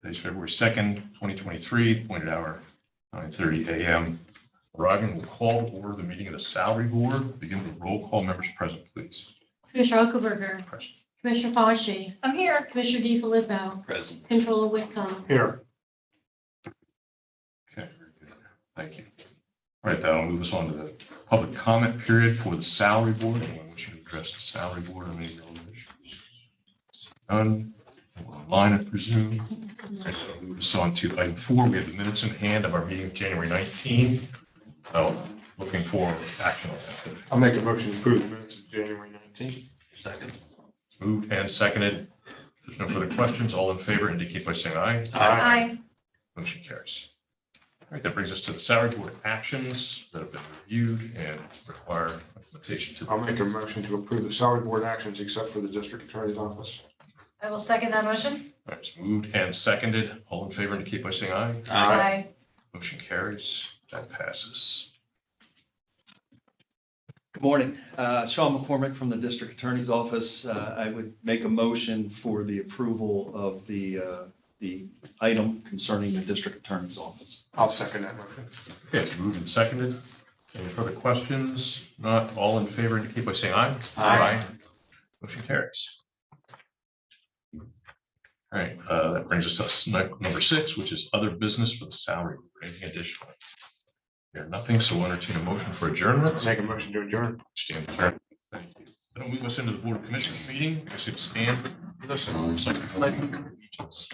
Today's February 2nd, 2023, appointed hour 9:30 a.m. Arriving will call to order the meeting of the Salary Board. Begin with roll call. Members present, please. Commissioner Okerberger. Present. Commissioner Fauci. I'm here. Commissioner DiFilippo. Present. Controller Whitcomb. Here. Okay, very good. Thank you. All right, that'll move us on to the public comment period for the Salary Board. Anyone wishing to address the Salary Board on any relevant issues? None. Online, I presume. Okay, so I'll move us on to item 4. We have the minutes in hand of our meeting of January 19. Looking for action on that. I'll make a motion to approve the minutes of January 19th. Second. Moved and seconded. If there's no further questions, all in favor indicate by saying aye. Aye. Motion carries. All right, that brings us to the Salary Board actions that have been reviewed and require implementation to. I'll make a motion to approve the salary board actions except for the district attorney's office. I will second that motion. All right, it's moved and seconded. All in favor indicate by saying aye. Aye. Motion carries. That passes. Good morning. Sean McCormick from the District Attorney's Office. I would make a motion for the approval of the item concerning the District Attorney's Office. I'll second that motion. Okay, it's moved and seconded. Any further questions? Not all in favor indicate by saying aye. Aye. Motion carries. All right, that brings us to number 6, which is other business for the salary board. Anything additional? Here, nothing, so we'll entertain a motion for adjournment. Make a motion to adjourn. Stand adjourned. Thank you. That'll move us into the Board of Commissioners meeting. I should stand with us and recite the pledge of allegiance.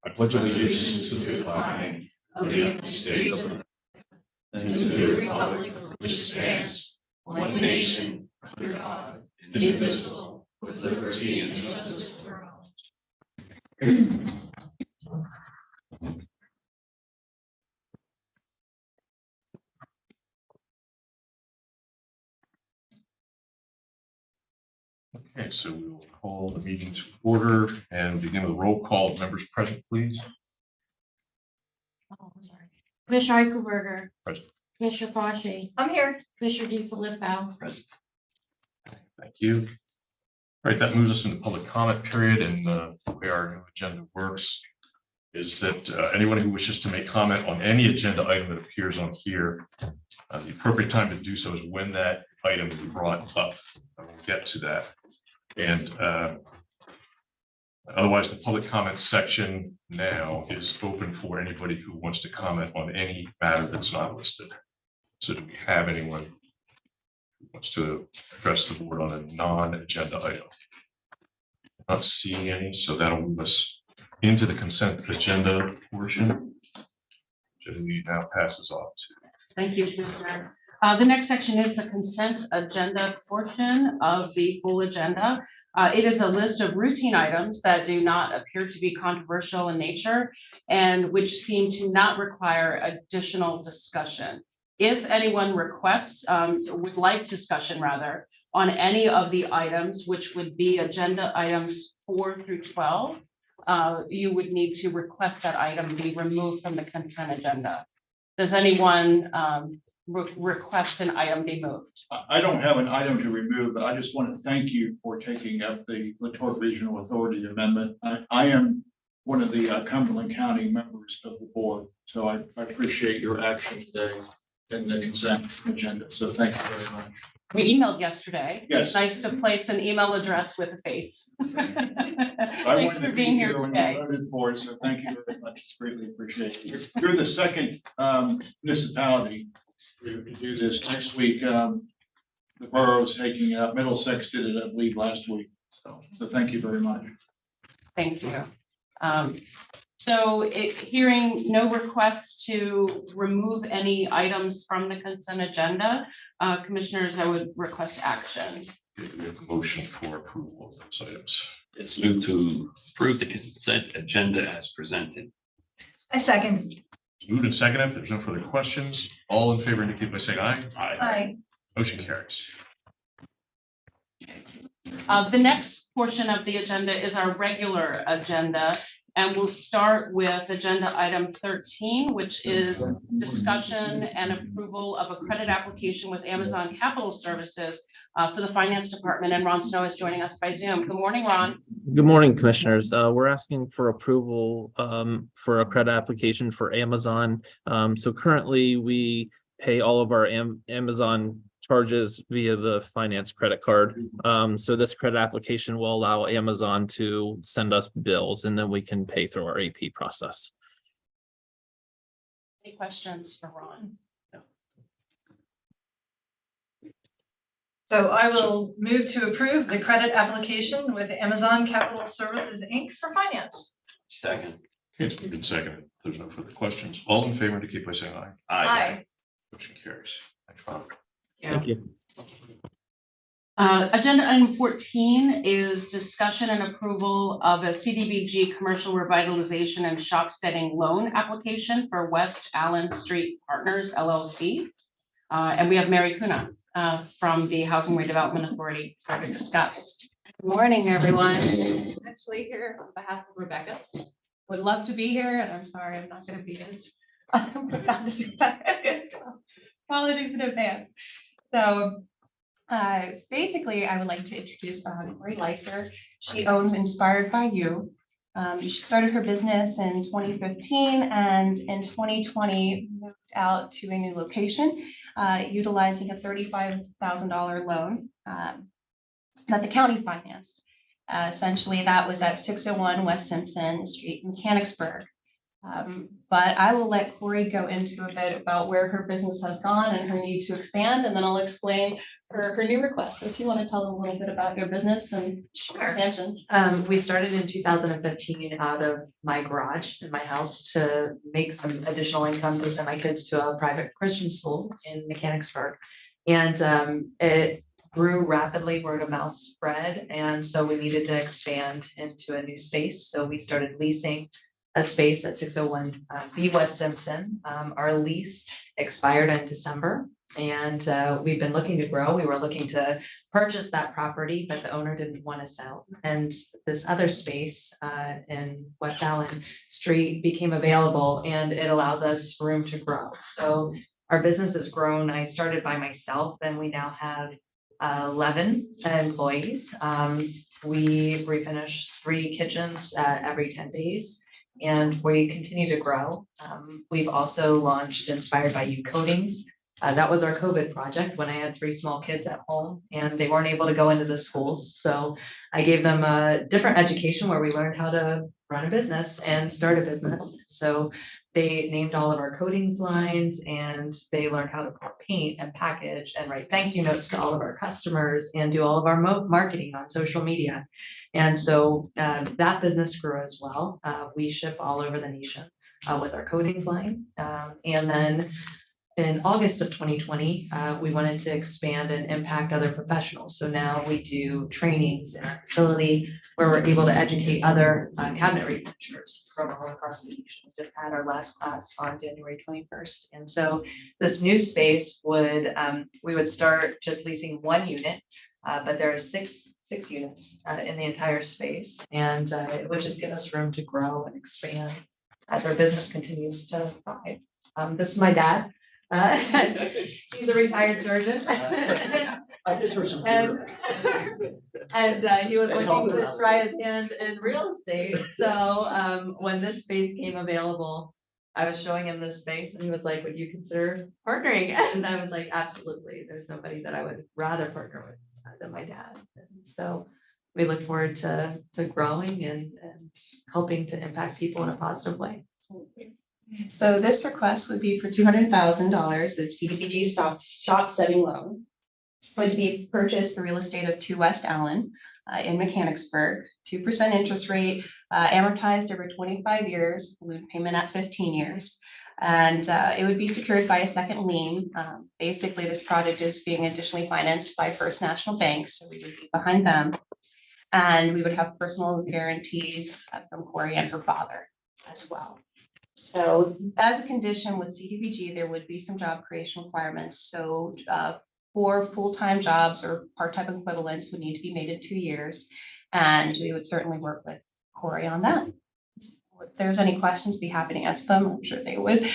I pledge allegiance to the flag Of the United States And and to the republic which stands one nation under God, indivisible, with liberty and justice for all. Okay, so we will call the meeting to order and begin with a roll call of members present, please. Oh, sorry. Commissioner Eichelberger. Present. Commissioner Fauci. I'm here. Commissioner DiFilippo. Thank you. All right, that moves us into public comment period, and the way our new agenda works is that anyone who wishes to make comment on any agenda item that appears on here, the appropriate time to do so is when that item is brought up. I will get to that. And otherwise, the public comment section now is open for anybody who wants to comment on any matter that's not listed. So do we have anyone who wants to address the board on a non-agenda item? Not seeing any, so that'll move us into the consent agenda portion, which we now passes off to. Thank you, Commissioner. The next section is the consent agenda portion of the full agenda. It is a list of routine items that do not appear to be controversial in nature and which seem to not require additional discussion. If anyone requests, would like discussion rather, on any of the items, which would be agenda items 4 through 12, you would need to request that item be removed from the consent agenda. Does anyone request an item be moved? I don't have an item to remove, but I just want to thank you for taking up the Latour Regional Authority Amendment. I am one of the Cumberland County members of the board, so I appreciate your action today in the consent agenda. So thank you very much. We emailed yesterday. Yes. It's nice to place an email address with a face. I Thanks wanted for to being be here when you today. voted for it, so thank you very much. It's greatly appreciated. You're the second municipality to do this. Next week, the borough's taking it up. Middlesex did it, I believe, last week. So thank you very much. Thank you. Hearing no requests to remove any items from the consent agenda, commissioners, I would request action. We have a motion for approval of those items. It's moved to approve the consent agenda as presented. I second. Moved and seconded. If there's no further questions, all in favor indicate by saying aye. Aye. Motion carries. The next portion of the agenda is our regular agenda. And we'll start with agenda item 13, which is discussion and approval of a credit application with Amazon Capital Services for the Finance Department. And Ron Snow is joining us by Zoom. Good morning, Ron. Good morning, Commissioners. We're asking for approval for a credit application for Amazon. So currently we pay all of our Amazon charges via the finance credit card. So this credit application will allow Amazon to send us bills and then we can pay through our AP process. Any questions for Ron? So I will move to approve the credit application with Amazon Capital Services, Inc. for finance. Second. Okay, it's been seconded. There's no further questions. All in favor indicate by saying aye. Aye. Motion carries. Thanks, Ron. Thank you. Agenda item 14 is discussion and approval of a CDBG commercial revitalization and shop steading loan application for West Allen Street Partners LLC. And we have Mary Kuna from the Housing Redevelopment Authority here to discuss. Good morning, everyone. I'm actually here on behalf of Rebecca. Would love to be here, and I'm sorry I'm not going to be as excited. So apologies in advance. So basically, I would like to introduce Corey Leiser. She owns Inspired by You. She started her business in 2015 and in 2020 moved out to a new location, utilizing a $35,000 loan that the county financed. Essentially, that was at 601 West Simpson Street in Mechanicsburg. But I will let Corey go into a bit about where her business has gone and her need to expand, and then I'll explain her new request. So if you want to tell them a little bit about your business and expansion. We started in 2015 out of my garage in my house to make some additional income to send my kids to a private Christian school in Mechanicsburg. And it grew rapidly, word of mouth spread. And so we needed to expand into a new space. So we started leasing a space at 601 B West Simpson. Our lease expired in December, and we've been looking to grow. We were looking to purchase that property, but the owner didn't want to sell. And this other space in West Allen Street became available, and it allows us room to grow. So our business has grown. I started by myself, and we now have 11 employees. We refinish 3 kitchens every 10 days. And we continue to grow. We've also launched Inspired by You Coatings. That was our COVID project when I had 3 small kids at home and they weren't able to go into the schools. So I gave them a different education where we learned how to run a business and start a business. So they named all of our coatings lines and they learned how to pour paint and package and write thank you notes to all of our customers and do all of our marketing on social media. And so that business grew as well. We ship all over the nation with our coatings line. And then in August of 2020, we wanted to expand and impact other professionals. So now we do trainings in our facility where we're able to educate other cabinet refinishers from all across the nation. We just had our last class on January 21st. And so this new space would, we would start just leasing 1 unit, but there are six units in the entire space. And it would just give us room to grow and expand as our business continues to thrive. This is my dad. He's a retired surgeon. And he was looking to try his hand in real estate. So when this space came available, I was showing him this space and he was like, would you consider partnering? And I was like, absolutely. There's nobody that I would rather partner with than my dad. And so we look forward to growing and helping to impact people in a positive way. So this request would be for $200,000 of CDBG shop setting loan. Would be purchased the real estate of 2 West Allen in Mechanicsburg, 2% interest rate, amortized over 25 years, balloon payment at 15 years. And it would be secured by a second lien. Basically, this project is being additionally financed by First National Bank, so we would be behind them. And we would have personal guarantees from Corey and her father as well. So as a condition with CDBG, there would be some job creation requirements. So 4 full-time jobs or part-time equivalents would need to be made in 2 years. And we would certainly work with Corey on that. there's any questions, be happy to answer them. I'm sure they would.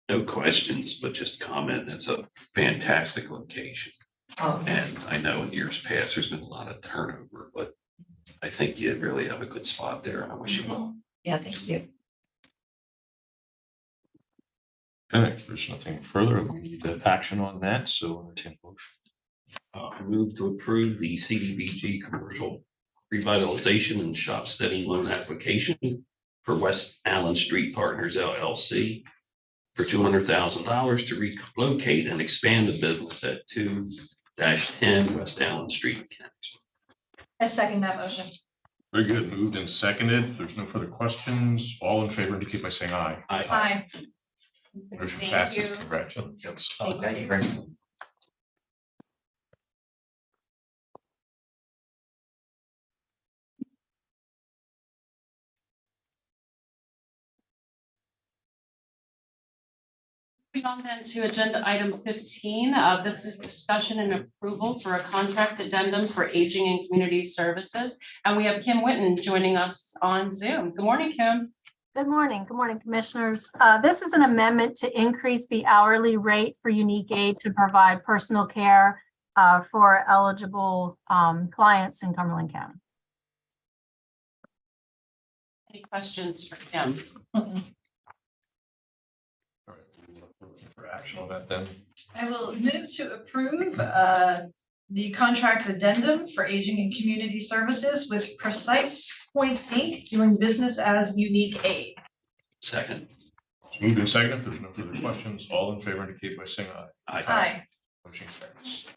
No questions, but just comment. It's a fantastic location. Oh, And I know in years past, there's been a lot of turnover, but I think you really have a good spot there. I wish you well. yeah, thank you. Okay, if there's nothing further, we need action on that, so entertain a motion. I move to approve the CDBG commercial revitalization and shop steady loan application for West Allen Street Partners LLC for $200,000 to relocate and expand the business at 2-10 West Allen Street. I second that motion. Very good, moved and seconded. If there's no further questions, all in favor indicate by saying aye. Aye. Motion Thank passes. you. Congratulations. Thank you very much. Moving on then to agenda item 15, this is discussion and approval for a contract addendum for aging and community services. And we have Kim Witten joining us on Zoom. Good morning, Kim. Good morning, commissioners. This is an amendment to increase the hourly rate for Unique Aid to provide personal care for eligible clients in Cumberland County. Any questions for Kim? All right, we're looking for action on that then. I will move to approve the contract addendum for aging and community services with Precise Point Inc. doing business as Unique Aid. Second. It's moved and seconded. If there's no further questions, all in favor indicate by saying aye. Aye. Motion carries.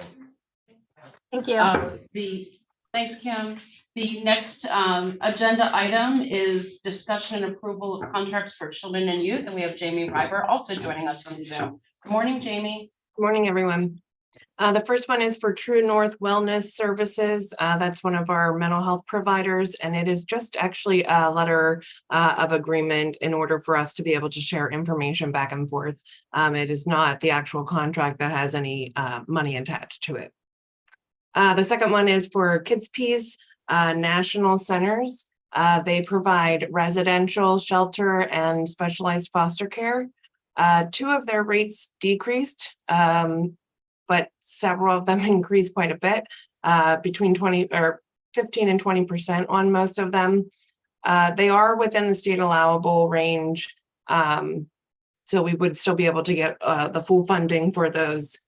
Thank you. Thanks, Kim. The next agenda item is discussion and approval of contracts for children and youth. And we have Jamie Reiber also joining us on Zoom. Good morning, Jamie. Good morning, everyone. The first one is for True North Wellness Services. That's one of our mental health providers, and it is just actually a letter of agreement in order for us to be able to share information back and forth. It is not the actual contract that has any money attached to it. The second one is for Kids Peace National Centers. They provide residential shelter and specialized foster care. Two of their rates decreased, but several of them increased quite a bit, between 15 and 20% on most of them. They are within the state allowable range. So we would still be able to get the full funding for those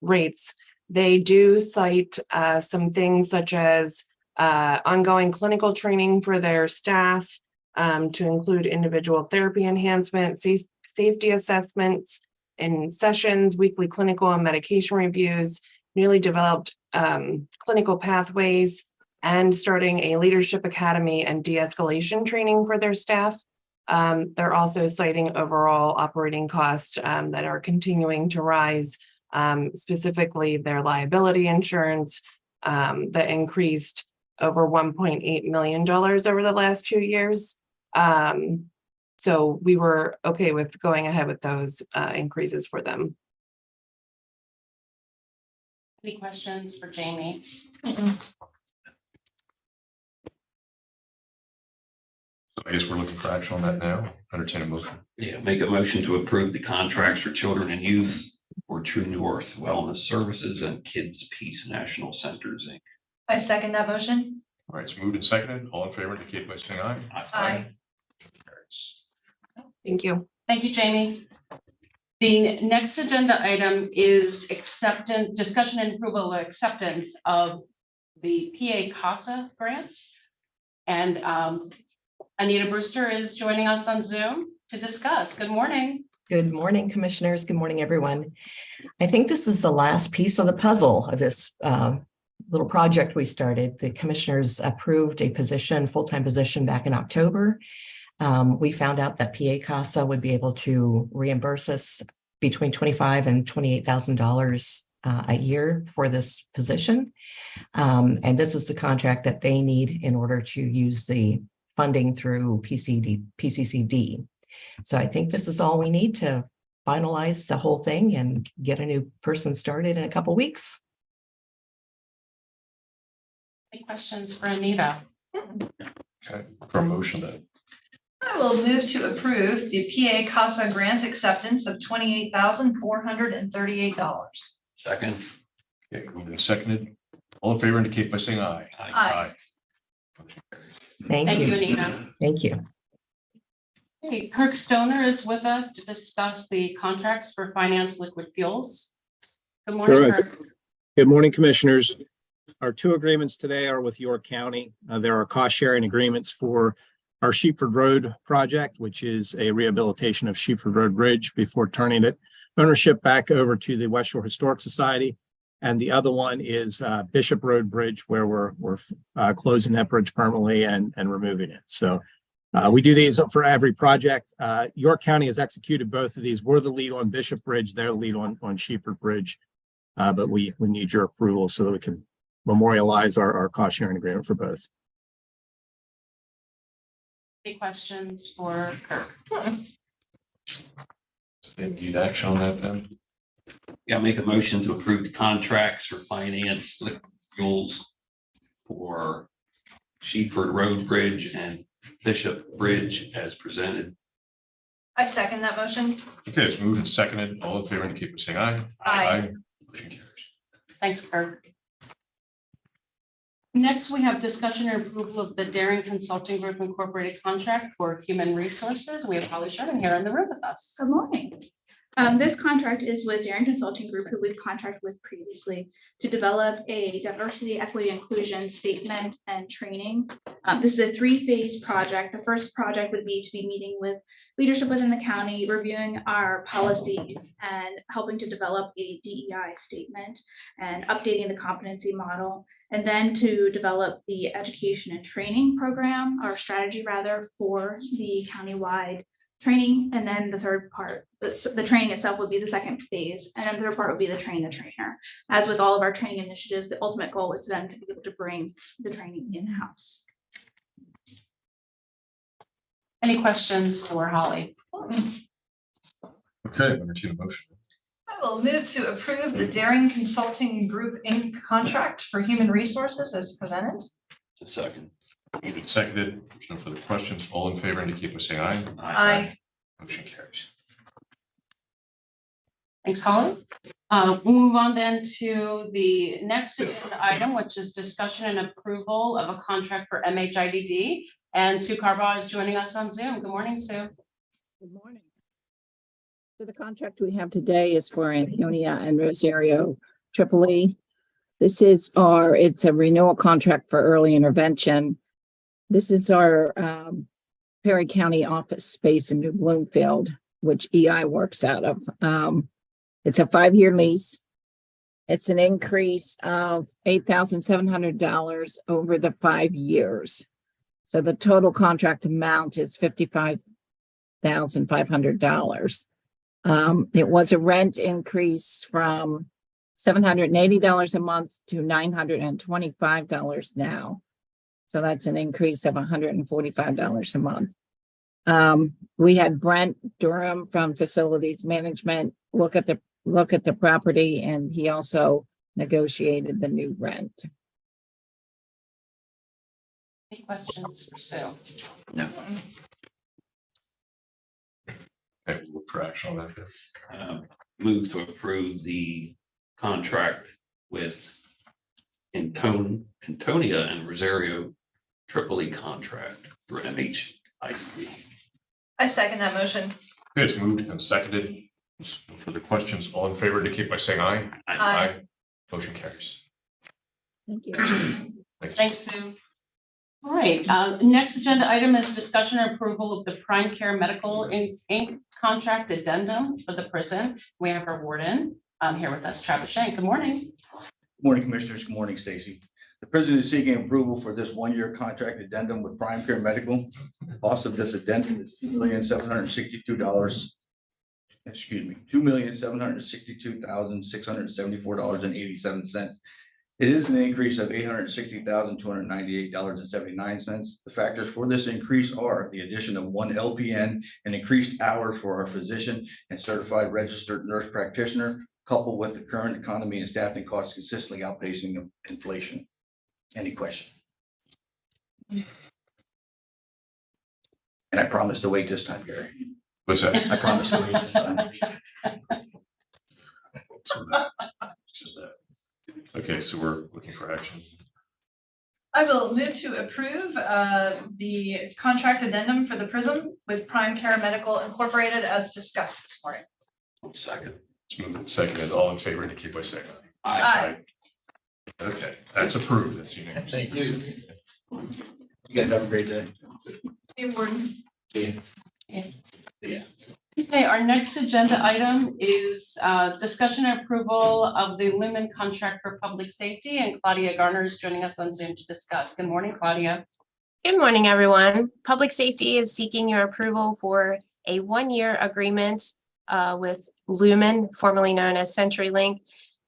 rates. They do cite some things such as ongoing clinical training for their staff, to include individual therapy enhancement, safety assessments in sessions, weekly clinical and medication reviews, newly developed clinical pathways, and starting a leadership academy and de-escalation training for their staff. They're also citing overall operating costs that are continuing to rise, specifically their liability insurance that increased over $1.8 million over the last 2 years. So we were okay with going ahead with those increases for them. Any questions for Jamie? So I guess we're looking for action on that now. Entertain a motion. Yeah, make a motion to approve the contracts for children and youth for True North Wellness Services and Kids Peace National Centers, Inc. I second that motion. All right, it's moved and seconded. All in favor indicate by saying aye. Aye. Thank you. Thank you, Jamie. The next agenda item is discussion and approval of acceptance of the PA CASA grant. And Anita Brewster is joining us on Zoom to discuss. Good morning. Good morning, commissioners. Good morning, everyone. I think this is the last piece of the puzzle of this little project we started. The commissioners approved a position, full-time position back in October. We found out that PA CASA would be able to reimburse us between $25,000 and $28,000 a year for this position. And this is the contract that they need in order to use the funding through PCCD. So I think this is all we need to finalize the whole thing and get a new person started in a couple weeks. Any questions for Anita? Okay, for a motion then. I will move to approve the PA CASA grant acceptance of $28,438. Second. Okay, moved and seconded. All in favor indicate by saying aye. Aye. Motion carries. Thank Thank you, you. Anita. Thank you. Okay, Kirk Stoner is with us to discuss the contracts for finance liquid fuels. Good morning, Sure. Kirk. Good morning, Commissioners. Our two agreements today are with York County. There are cost sharing agreements for our Sheepford Road project, which is a rehabilitation of Sheepford Road Bridge before turning it ownership back over to the West Shore Historic Society. And the other one is Bishop Road Bridge, where we're closing that bridge permanently and removing it. So we do these for every project. York County has executed both of these. We're the lead on Bishop Bridge, they're the lead on Sheepford Bridge. But we need your approval so that we can memorialize our cost sharing agreement for both. Any questions for Kirk? So they need action on that then? Yeah, make a motion to approve the contracts for finance liquid fuels for Sheepford Road Bridge and Bishop Bridge as presented. I second that motion. Okay, it's moved and seconded. All in favor indicate by saying aye. Aye. Motion carries. Thanks, Kirk. Next, we have discussion and approval of the Daring Consulting Group Incorporated contract for human resources. We have Holly Sherman here in the room with us. Good morning. This contract is with Daring Consulting Group, who we've contracted with previously, to develop a diversity, equity, inclusion statement and training. This is a three-phase project. The first project would be to be meeting with leadership within the county, reviewing our policies and helping to develop a DEI statement and updating the competency model, and then to develop the education and training program, or strategy rather, for the countywide training. And then the third part, the training itself would be the second phase. And then the third part would be the train the trainer. As with all of our training initiatives, the ultimate goal is then to be able to bring the training in-house. Any questions for Holly? Okay, entertain a motion. I will move to approve the Daring Consulting Group Inc. contract for human resources as presented. A second. Moved and seconded. There's no further questions. All in favor indicate by saying aye. Aye. Motion carries. Thanks, Holly. We'll move on then to the next agenda item, which is discussion and approval of a contract for MHIDD. And Sue Carbaugh is joining us on Zoom. Good morning, Sue. Good morning. So the contract we have today is for Antonia and Rosario Tripoli. This is it's a renewal contract for early intervention. This is our Perry County office space in New Bloomfield, which EI works out of. It's a 5-year lease. It's an increase of $8,700 over the 5 years. So the total contract amount is $55,500. It was a rent increase from $780 a month to $925 now. So that's an increase of $145 a month. We had Brent Durham from Facilities Management look at the property, and he also negotiated the new rent. Any questions for Sue? No. Okay, we'll look for action on that. Move to approve the contract with Antonia and Rosario Tripoli contract for MHIDD. I second that motion. Okay, it's moved and seconded. No further questions. All in favor indicate by saying aye. Aye. Motion carries. Thank you. Thanks, Sue. All right, next agenda item is discussion and approval of the Prime Care Medical Inc. contract addendum for the prison. We have our warden here with us, Travis Shank. Good morning. Good morning, Commissioners. Good morning, Stacy. The prison is seeking approval for this 1-year contract addendum with Prime Care Medical. The cost of this addendum is $2,762. Excuse me, $2,762,674.87. It is an increase of $860,298.79. The factors for this increase are the addition of 1 LPN and increased hours for our physician and certified registered nurse practitioner, coupled with the current economy and staffing costs consistently outpacing inflation. Any questions? And I promise to wait this time, Gary. What's that? I promise to wait this time. Okay, so we're looking for action. I will move to approve the contract addendum for the PRISM with Prime Care Medical Incorporated as discussed this morning. Second. Let's move it seconded. All in favor, indicate by saying aye. Aye. Okay, that's approved. That's unanimous. Thank you. You guys have a great day. Dear Warden. Yeah. Okay, our next agenda item is discussion and approval of the Lumen contract for public safety, and Claudia Garner is joining us on Zoom to discuss. Good morning, Claudia. Good morning, everyone. Public Safety is seeking your approval for a one-year agreement with Lumen, formerly known as CenturyLink,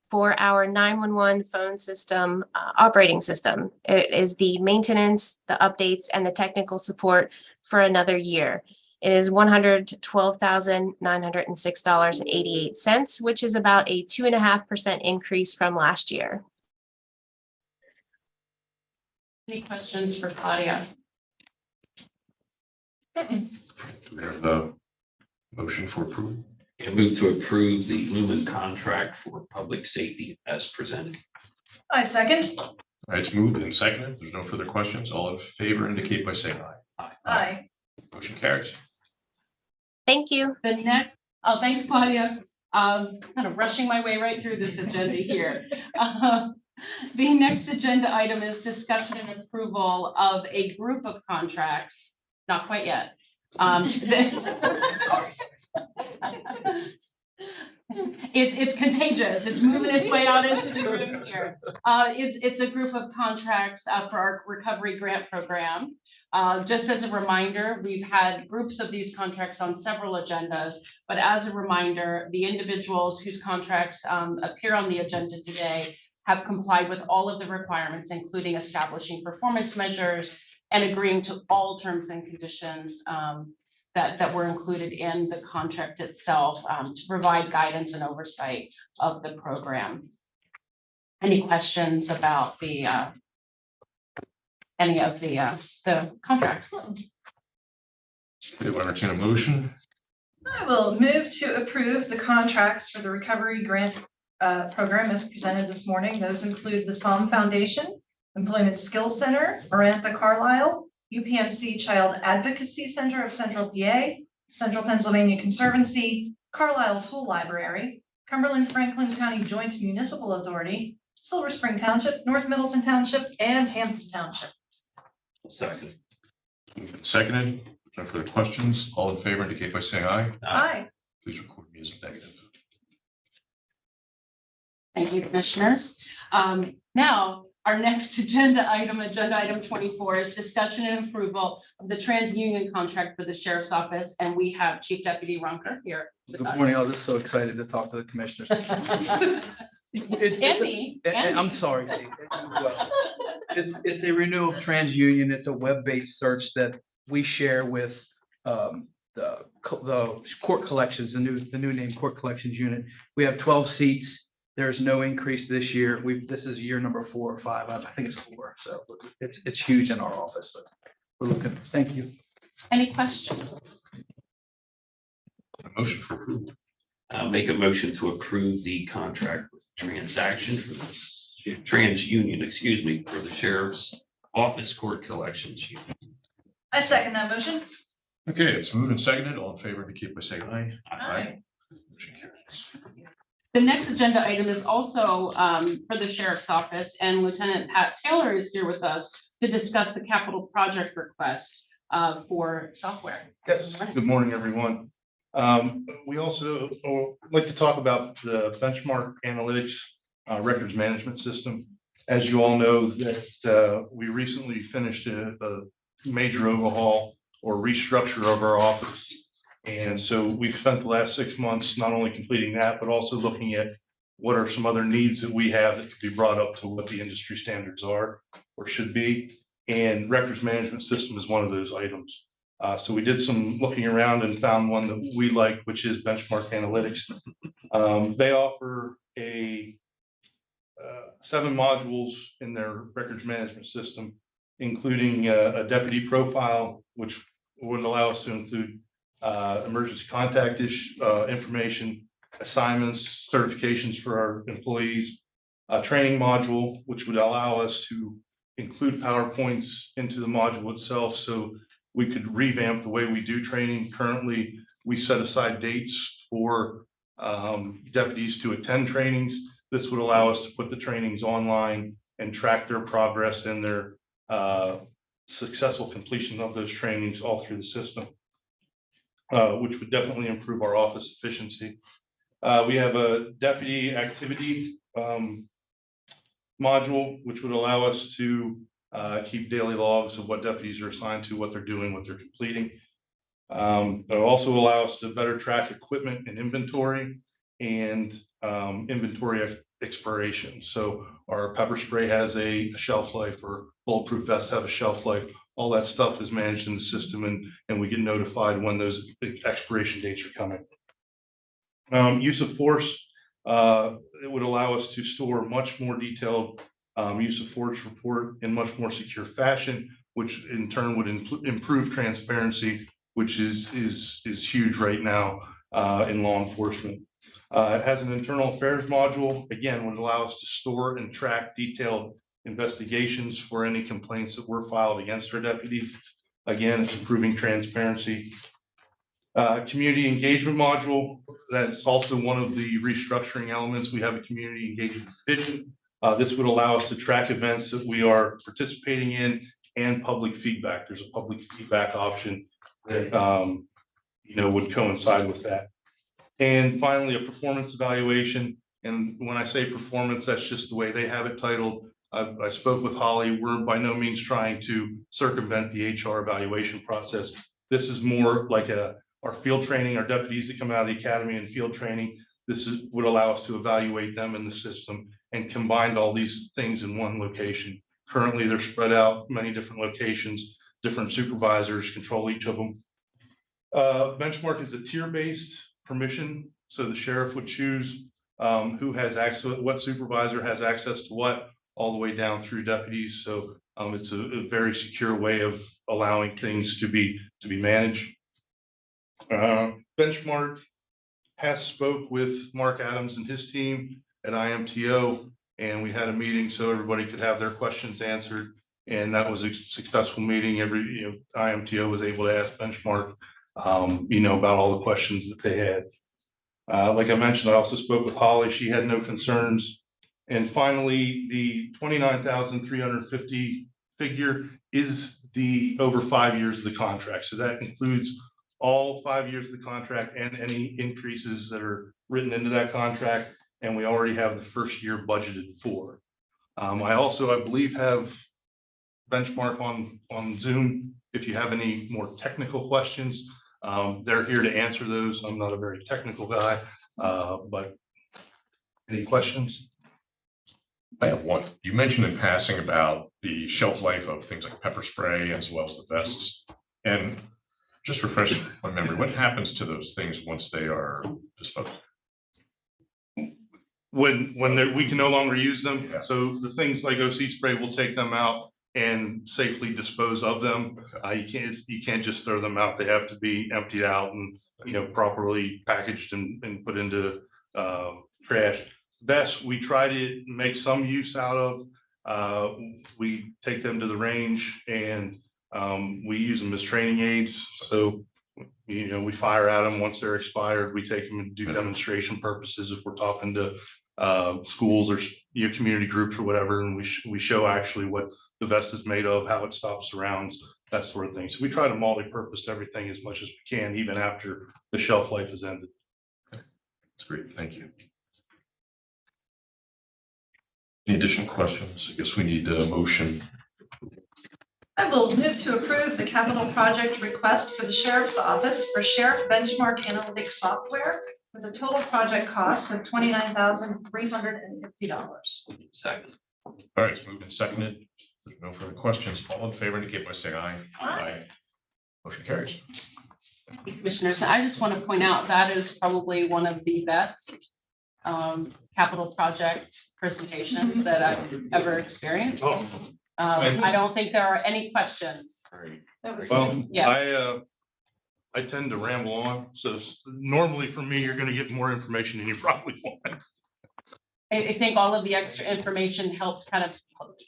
for our 911 phone system operating system. It is the maintenance, the updates, and the technical support for another year. It is $112,906.88, which is about a 2.5% increase from last year. Any questions for Claudia? Do we have a motion for approval? And move to approve the Lumen contract for public safety as presented. I second. All right, it's moved and seconded. There's no further questions. All in favor, indicate by saying aye. Aye. Motion carries. Thank you. The next, oh, thanks, Claudia. Kind of rushing my way right through this agenda here. The next agenda item is discussion and approval of a group of contracts. Not quite yet. It's contagious. It's moving its way out into the room here. It's a group of contracts for our recovery grant program. Just as a reminder, we've had groups of these contracts on several agendas, but as a reminder, the individuals whose contracts appear on the agenda today have complied with all of the requirements, including establishing performance measures and agreeing to all terms and conditions that were included in the contract itself to provide guidance and oversight of the program. Any questions about the any of the contracts? Okay, we'll entertain a motion. I will move to approve the contracts for the recovery grant program as presented this morning. Those include the Psalm Foundation, Employment Skills Center, Marantha Carlisle, UPMC Child Advocacy Center of Central PA, Central Pennsylvania Conservancy, Carlisle Tool Library, Cumberland Franklin County Joint Municipal Authority, Silver Spring Township, North Middleton Township, and Hampton Township. Second. Moved and seconded. No further questions. All in favor, indicate by saying aye. Aye. Please record me as a negative. Thank you, commissioners. Now, our next agenda item 24, is discussion and approval of the TransUnion contract for the sheriff's office, and we have Chief Deputy Runker here. Good morning. I was just so excited to talk to the commissioners. I'm sorry, Steve. It's a renewal of TransUnion. It's a web-based search that we share with the court collections, the new name Court Collections Unit. We have 12 seats. There's no increase this year. This is year number 4 or 5. I think it's 4. So it's huge in our office, but we're looking. Thank you. Any questions? A motion for approval. Make a motion to approve the contract with transaction for the TransUnion, excuse me, for the sheriff's office court collections unit. I second that motion. Okay, it's moved and seconded. All in favor, indicate by saying aye. Aye. Motion carries. The next agenda item is also for the sheriff's office, and Lieutenant Pat Taylor is here with us to discuss the capital project request for software. Yes, good morning, everyone. We also like to talk about the benchmark analytics records management system. As you all know, that we recently finished a major overhaul or restructure of our office. And so we've spent the last 6 months not only completing that, but also looking at what are some other needs that we have that could be brought up to what the industry standards are or should be. And records management system is one of those items. So we did some looking around and found one that we like, which is Benchmark Analytics. They offer 7 modules in their records management system, including a deputy profile, which would allow us to include emergency contact information, assignments, certifications for our employees, a training module, which would allow us to include PowerPoints into the module itself, so we could revamp the way we do training. Currently, we set aside dates for deputies to attend trainings. This would allow us to put the trainings online and track their progress and their successful completion of those trainings all through the system, which would definitely improve our office efficiency. We have a deputy activity module, which would allow us to keep daily logs of what deputies are assigned to, what they're doing, what they're completing. It'll also allow us to better track equipment and inventory and inventory expiration. So our pepper spray has a shelf life, or bulletproof vests have a shelf life. All that stuff is managed in the system, and we get notified when those expiration dates are coming. Use of force, it would allow us to store much more detailed use of force report in much more secure fashion, which in turn would improve transparency, which is huge right now in law enforcement. It has an internal affairs module, again, would allow us to store and track detailed investigations for any complaints that were filed against our deputies. Again, it's improving transparency. Community engagement module, that's also one of the restructuring elements. We have a community engagement division. This would allow us to track events that we are participating in and public feedback. There's a public feedback option that would coincide with that. And finally, a performance evaluation. And when I say performance, that's just the way they have it titled. I spoke with Holly. We're by no means trying to circumvent the HR evaluation process. This is more like our field training, our deputies that come out of the academy and field training. This would allow us to evaluate them in the system and combine all these things in one location. Currently, they're spread out many different locations. Different supervisors control each of them. Benchmark is a tier-based permission, so the sheriff would choose who has access, what supervisor has access to what, all the way down through deputies. So it's a very secure way of allowing things to be managed. Benchmark has spoke with Mark Adams and his team at IMTO, and we had a meeting so everybody could have their questions answered. And that was a successful meeting. IMTO was able to ask Benchmark, about all the questions that they had. Like I mentioned, I also spoke with Holly. She had no concerns. And finally, the 29,350 figure is the over 5 years of the contract. So that includes all 5 years of the contract and any increases that are written into that contract. And we already have the first year budgeted for. I believe, have Benchmark on Zoom. If you have any more technical questions, they're here to answer those. I'm not a very technical guy, but any questions? I have one. You mentioned in passing about the shelf life of things like pepper spray as well as the vests. And just refreshing my memory, what happens to those things once they are disposed? When we can no longer use them. Yeah. So the things like OC spray, we'll take them out and safely dispose of them. You can't just throw them out. They have to be emptied out and properly packaged and put into trash. Vests, we try to make some use out of. We take them to the range and we use them as training aids. So we fire at them once they're expired. We take them and do demonstration purposes if we're talking to schools or community groups or whatever, and we show actually what the vest is made of, how it stops rounds, that sort of thing. So we try to multi-purpose everything as much as we can, even after the shelf life is ended. That's great. Thank you. Any additional questions? I guess we need a motion. I will move to approve the capital project request for the sheriff's office for sheriff benchmark analytics software with a total project cost of $29,350. Second. All right, it's moved and seconded. There's no further questions. All in favor indicate by saying aye. Aye. Motion carries. Thank you, Commissioners. I just want to point out that is probably one of the best capital project presentations that I've ever experienced. I don't think there are any questions. That was Well, good. Yeah. I tend to ramble on, so normally for me, you're gonna get more information than you probably want. I think all of the extra information helped kind of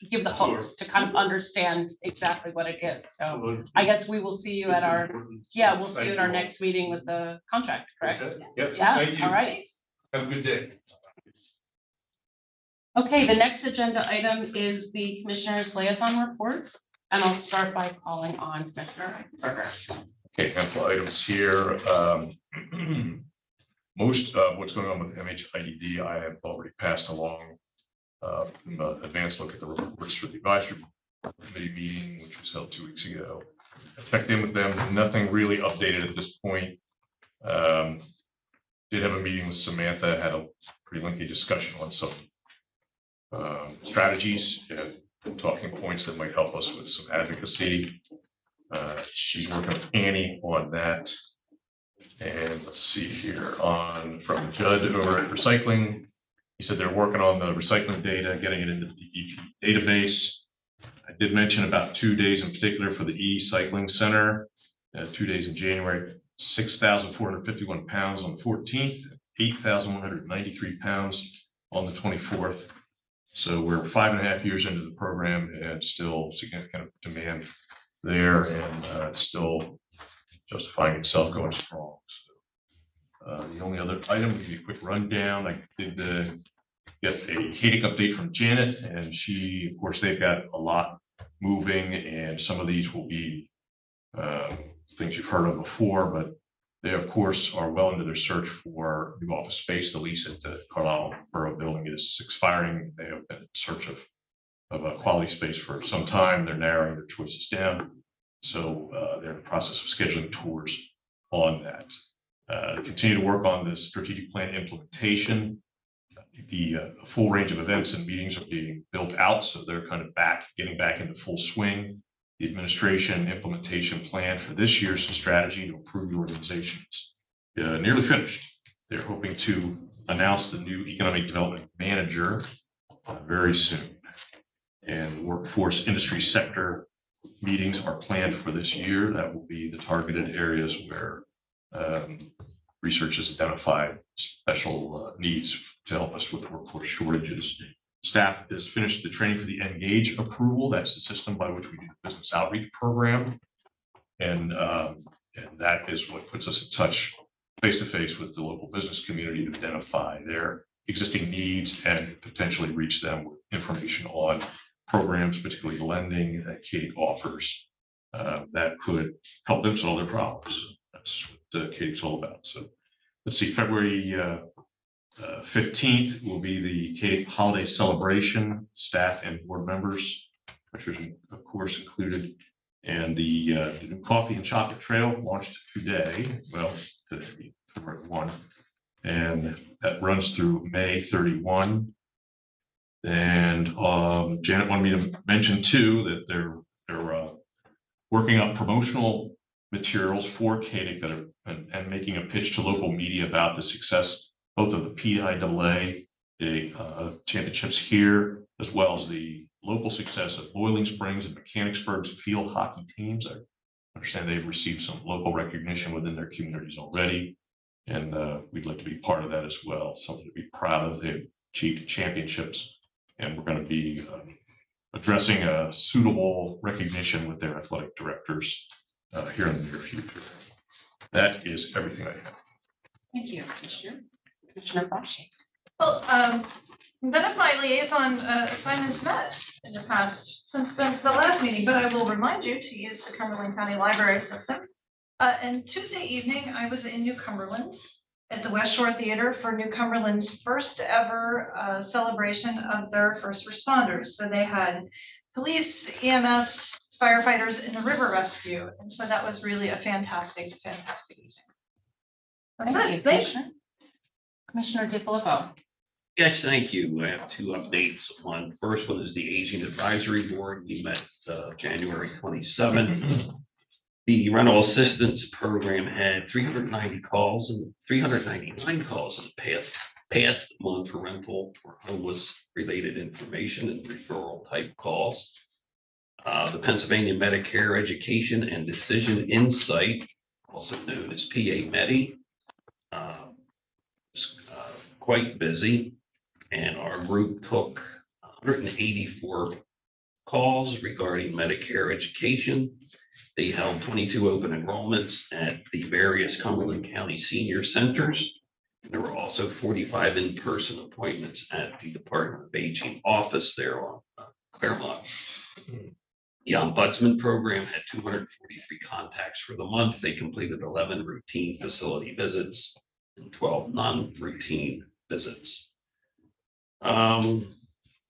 give the hooks to kind of understand exactly what it is. So I guess we will see you at our, we'll see you at our next meeting with the contract, correct? Okay. Yes, Yeah, thank you. all right. Have a good day. Okay, the next agenda item is the commissioner's liaison reports, and I'll start by calling on Commissioner Berger. Okay, handful of items here. Most of what's going on with MHIED, I have already passed along an advanced look at the reports for the advisory committee meeting, which was held 2 weeks ago. I checked in with them, nothing really updated at this point. Did have a meeting with Samantha, had a pretty lengthy discussion on some strategies and talking points that might help us with some advocacy. She's working with Annie on that. And let's see here from Judd over at recycling. He said they're working on the recycling data, getting it into the DEP database. I did mention about 2 days in particular for the e-cycling center, 2 days in January, 6,451 pounds on the 14th, 8,193 pounds on the 24th. So we're 5.5 years into the program and still significant demand there, and it's still justifying itself going strong. So, the only other item, give you a quick rundown. I did get a KDIC update from Janet, and she, of course, they've got a lot moving, and some of these will be things you've heard of before, but they, of course, are well into their search for new office space. The lease at the Carlisle Borough building is expiring. They have been in search of a quality space for some time. They're narrowing their choices down. So they're in the process of scheduling tours on that. Continue to work on this strategic plan implementation. The full range of events and meetings are being built out, so they're kind of getting back into full swing. The administration implementation plan for this year's strategy to improve the organization is nearly finished. They're hoping to announce the new economic development manager very soon. And workforce industry sector meetings are planned for this year. That will be the targeted areas where research has identified special needs to help us with workforce shortages. Staff has finished the training for the Engage approval. That's the system by which we do the business outreach program. And that is what puts us in touch face-to-face with the local business community to identify their existing needs and potentially reach them with information on programs, particularly lending that KDIC offers that could help them solve their problems. That's what KDIC's all about. So let's see, February 15th will be the KDIC holiday celebration, staff and board members, which of course included, and the new coffee and chocolate trail launched today. Well, today, February 1, and that runs through May 31. And Janet wanted me to mention too that they're working on promotional materials for KDIC that are and making a pitch to local media about the success both of the PIAA championships here, as well as the local success of Boiling Springs and Mechanicsburg's field hockey teams. I understand they've received some local recognition within their communities already, and we'd like to be part of that as well. Something to be proud of. They've achieved championships, and we're going to be addressing a suitable recognition with their athletic directors here in the near future. That is everything I have. Thank you, Commissioner. Commissioner Fauci. Well, none of my liaison assignments met in the past since the last meeting, but I will remind you to use the Cumberland County Library System. And Tuesday evening, I was in New Cumberland at the West Shore Theater for New Cumberland's first ever celebration of their first responders. So they had police, EMS, firefighters, and the river rescue. And so that was really a fantastic evening. That's it. Thanks. Commissioner DiFilippo. Yes, thank you. I have two updates. First one is the Aging Advisory Board. We met January 27th. The rental assistance program had 390 calls and 399 calls in the past month for rental or homeless related information and referral type calls. The Pennsylvania Medicare Education and Decision Insight, also known as PA Medi, is quite busy, and our group took 184 calls regarding Medicare education. They held 22 open enrollments at the various Cumberland County senior centers. There were also 45 in-person appointments at the Department of Aging office there on Claremont. The Ombudsman program had 243 contacts for the month. They completed 11 routine facility visits and 12 non-routine visits.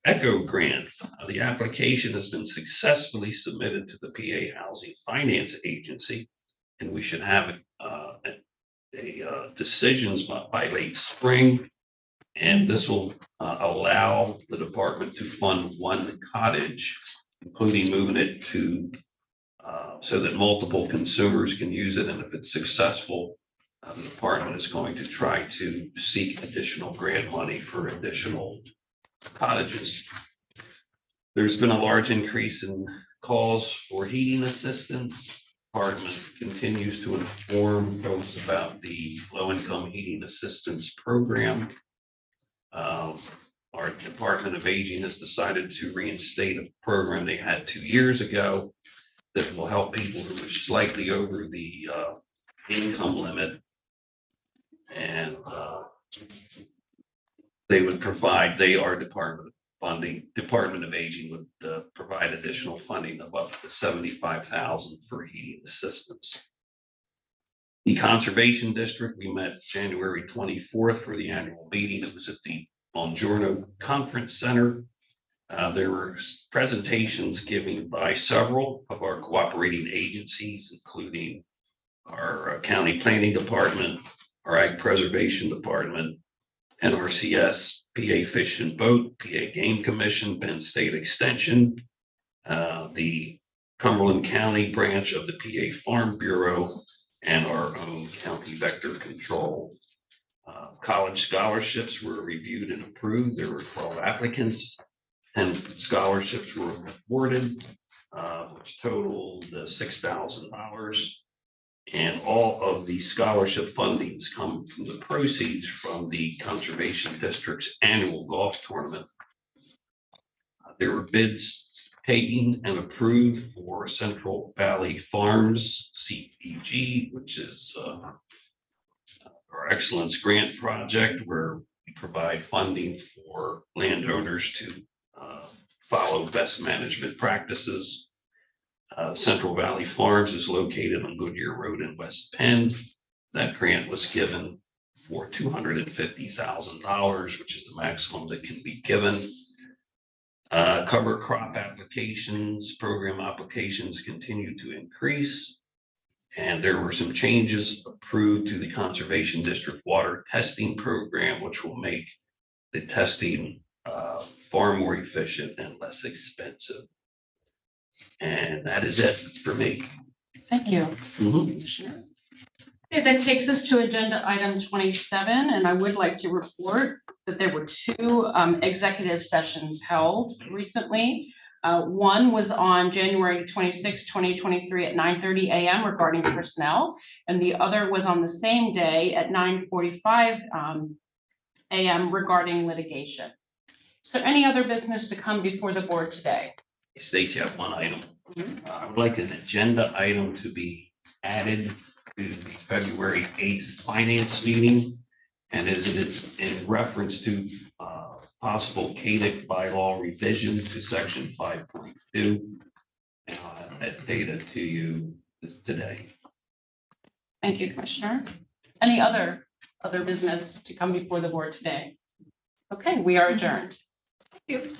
ECHO grant, the application has been successfully submitted to the PA Housing Finance Agency, and we should have decisions by late spring. And this will allow the department to fund one cottage, including moving it to so that multiple consumers can use it. And if it's successful, the department is going to try to seek additional grant money for additional cottages. There's been a large increase in calls for heating assistance. Department continues to inform folks about the low-income heating assistance program. Our Department of Aging has decided to reinstate a program they had 2 years ago that will help people who are slightly over the income limit. And they would provide, Department of Aging would provide additional funding of up to $75,000 for heating assistance. The Conservation District, we met January 24th for the annual meeting. It was at the Bongiorno Conference Center. There were presentations given by several of our cooperating agencies, including our County Planning Department, our Ag Preservation Department, NRCS, PA Fish and Boat, PA Game Commission, Penn State Extension, the Cumberland County branch of the PA Farm Bureau, and our own county vector control. College scholarships were reviewed and approved. There were 12 applicants, 10 scholarships were awarded, which totaled $6,000. And all of the scholarship fundings come from the proceeds from the Conservation District's annual golf tournament. There were bids taken and approved for Central Valley Farms, CVG, which is our Excellence Grant Project, where we provide funding for landowners to follow best management practices. Central Valley Farms is located on Goodyear Road in West Penn. That grant was given for $250,000, which is the maximum that can be given. Cover crop applications, program applications continue to increase. And there were some changes approved to the Conservation District water testing program, which will make the testing far more efficient and less expensive. And that is it for me. Thank you. Mhm. Okay, that takes us to agenda item 27, and I would like to report that there were two executive sessions held recently. One was on January 26, 2023 at 9:30 a.m. regarding personnel, and the other was on the same day at 9:45 a.m. regarding litigation. Is there any other business to come before the board today? Stacy, I have one item. I would like an agenda item to be added to the February 8th finance meeting. And as it is in reference to possible CADIC bylaw revision to section 5.2. And I'll have that data to you today. Thank you, Commissioner. Any other business to come before the board today? Okay, we are adjourned. Thank you.